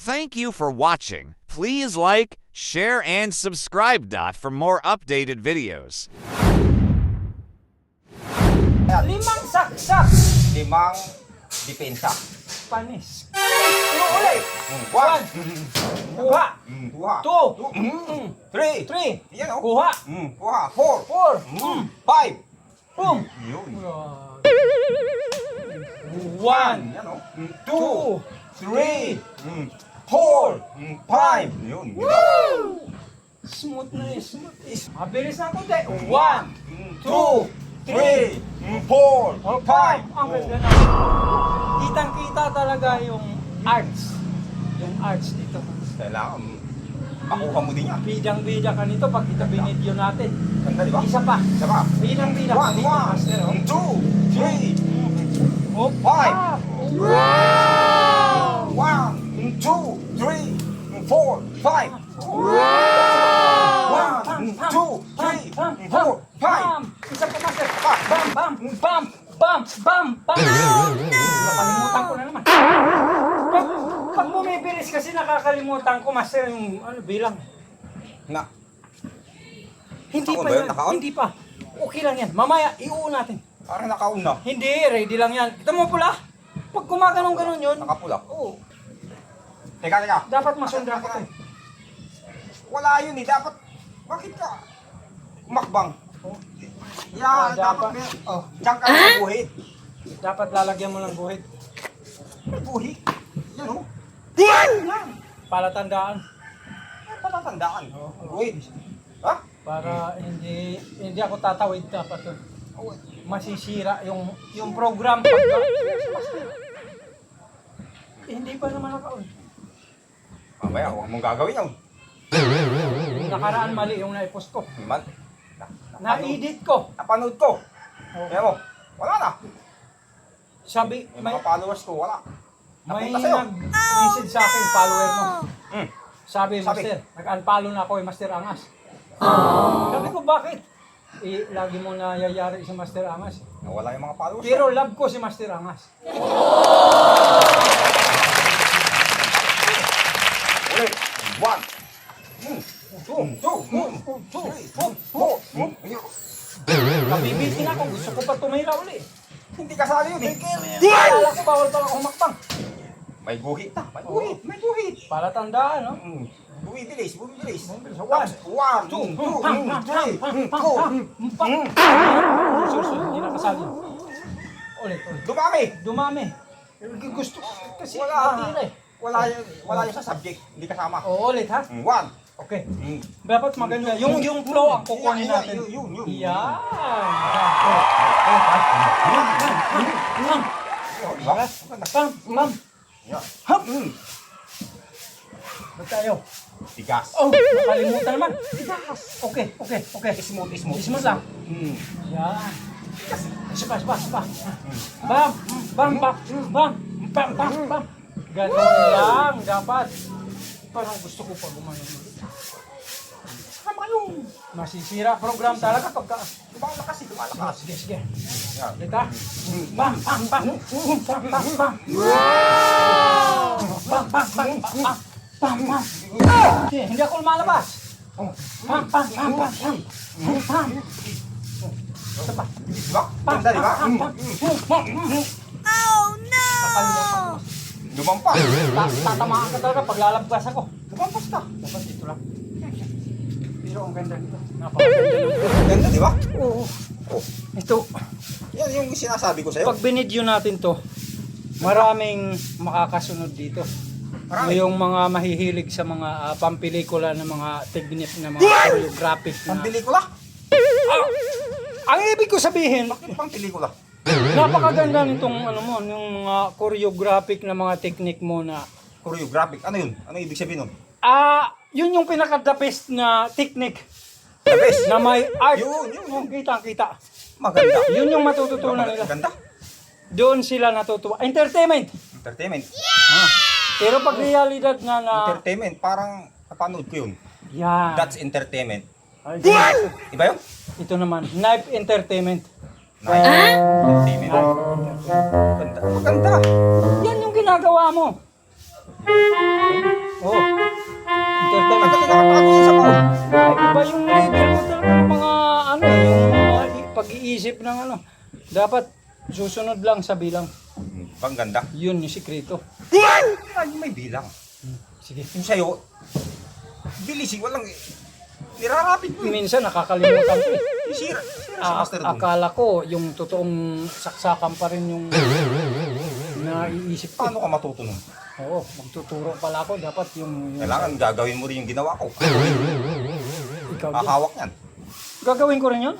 Thank you for watching. Please like, share, and subscribe for more updated videos. Limang saksak. Limang depensa. Panis. Ulit. One. Kuha. Kuha. Two. Three. Three. Yan o. Kuha. Kuha. Four. Four. Five. Boom. Yun. One. Yan o. Two. Three. Four. Five. Yun. Smooth na yun. Smooth. Mabilis na konti. One. Two. Three. Four. Five. Ang ganda na. Kitang-kita talaga yung arts. Yung arts dito. Kailangan makuha mo din yan. Bidang-bida ka nito pag ito binidyo natin. Ganda, di ba? Isa pa. Isa pa. Bidang-bida ka dito, master. Oh. Two. Three. Oh, Five. Wow! One. Two. Three. Four. Five. One. Two. Three. Four. Five. Bam! Isa pa, master. Bam! Bam! Bam! Bam! Bam! Bam! Nakalimutan ko na naman. Pag bumibilis kasi nakakalimutan ko, master, yung bilang. Na. Hindi Nakaon pa ba yun? yan. Nakaon? Hindi pa. Okay lang yan. Mamaya, iuun natin. Parang nakaon na. Hindi, ready lang yan. Kita mo pula? Pag kumaganong-ganon yun, Nakapula. oo, Teka. dapat masundra ko to. Wala yun eh. Dapat. Bakit ka? Umakbang. Ah, Yeah, dapat. dapat. Diyan ka na buhit. Dapat lalagyan mo ng guhit. May buhit. Yan o. Palatandaan. Ay, patatandaan. Buhit. Ha? Para hindi ako tatawid dapat to. Masisira yung program pagka. Hindi pa naman nakaon. Mamaya, huwag mong gagawin yun. Yung nakaraan mali yung naipost ko. Man. Na-edit ko. Napanood ko. Kaya mo, wala na. Sabi, Yung mga followers ko, wala. may Napunta sa'yo. nag-message sa akin, follower mo. Sabi, Sabi. Master, nag-unfollow na ako Master Angas. Sabi ko, bakit? Lagi mo na yayari si Master Angas. Nawala yung mga followers Pero love ko si Master Angas. Ulit. One. Two. Three. Four. Nabibitin ako, gusto ko pa tumira uli. Hindi kasali yun eh. Akala ko bawal pa ako humakbang. May guhit na. May guhit. May guhit. Palatandaan, no? Bumibilis. Bumibilis. One. One. Two. Three. Four. Susunod, hindi na kasali. Ulit. Dumami. Dumami. Gusto ko kasi Wala. matira eh. Wala yun sa subject. Hindi kasama. Oo, ulit ha? One. Okay. Dapat maganda. Yung flow ang kukunin natin. Yun. Yan. Diba? Bam. Yeah. Hop. Ba't tayo? Tigas. Oh, nakalimutan naman. Okay. Smooth. Ismos lang. Yan. Sipa. Bam. Ganon lang, dapat. Parang gusto ko pa gumanon ulit. Tama yun. Masisira program talaga pagka... Lumalakas. Sige. Yan. Kita. Bam. Hindi ako lumalabas. Bam. Isa pa. Diba? Ganda, diba? Nakalimutan ko. Lumampas. Tatamaan ka talaga pag lalabas ako. Lumampas ka. Dapat dito lang. Pero ang ganda nito. Napakaganda nito. Ganda, diba? Oo. Oh. Ito, Yan yung sinasabi ko sa'yo. pag binidyo natin to, maraming makakasunod dito. Marami. Yung mga mahihilig sa mga pampelikula ng mga technique na mga choreographic na... Pang pelikula? Ang ibig ko sabihin, Bakit pang pelikula? napakaganda nitong yung mga choreographic na mga technique mo na Choreographic. Ano yun? Ano ibig sabihin nun? yun yung pinaka-the best na technique The best. na may art. Yun. Yung kita. Maganda. Yun yung matututunan nila. Ganda. Doon sila natutuwa. Entertainment. Entertainment. Pero pag realidad na Entertainment. Parang napanood ko yun. yan. That's entertainment. Ay, Iba yun? ito naman, knife entertainment. Entertainment. Maganda. Yan yung ginagawa mo. Dapat susunod lang sa bilang. Pang ganda. Yun yung sikreto. Ay, may bilang. Sige. Yung sa'yo, bilis, walang, nirarapid mo. Minsan nakakalimutan ko eh. Sira sa master doon. Akala ko yung totoong saksakan pa rin yung naiisip ko. Paano ka matutunan? Oo, magtuturo pala ako. Dapat yung Kailangan gagawin mo rin yung ginawa ko. ikaw din. Kakawak yan. Gagawin ko rin yun?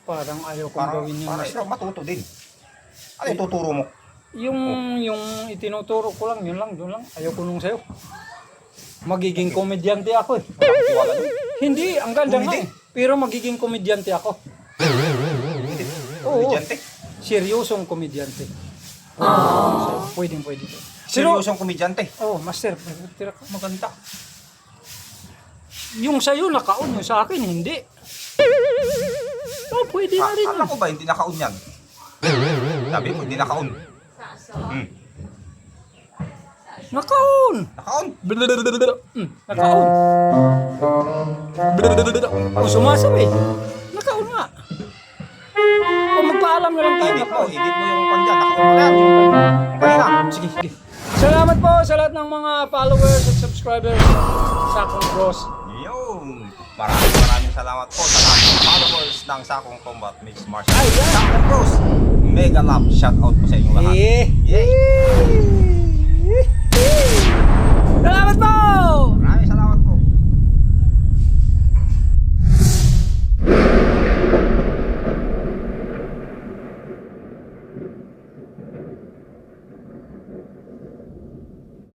Parang ayaw kong gawin yun. Para ikaw matuto din. Ano yung tuturo mo? Yung itinuturo ko lang, yun lang, doon lang. Ayaw ko nung sa'yo. Magiging komedyante ako eh. Wala doon. Hindi, ang ganda nga Comedy? eh. Pero magiging komedyante ako. Hindi. Oo. Komedyante. Seryosong komedyante. Pwedeng. Seryosong komedyante. Oh, master, tira ka, maganda. Yung sa'yo nakaon, yung sa akin hindi. Oh, pwede na rin. Alam ko ba, hindi nakaon yan? Sabi mo, hindi nakaon. Nakaon! Nakaon? Nakaon. O sumasabi. Nakaon nga. O magpaalam na lang tayo. Edit mo yung pandyan. Nakaon mo na yan. Yung kanina. Sige. Salamat po sa lahat ng mga followers at subscribers sa Sakong Bros. Yun. Maraming salamat po sa lahat ng followers ng Sakong Combat Mixed Martial Ay, Arts. yan. Sakong Bros. Mega love. Shout out po sa inyo lahat. Eh. Yay!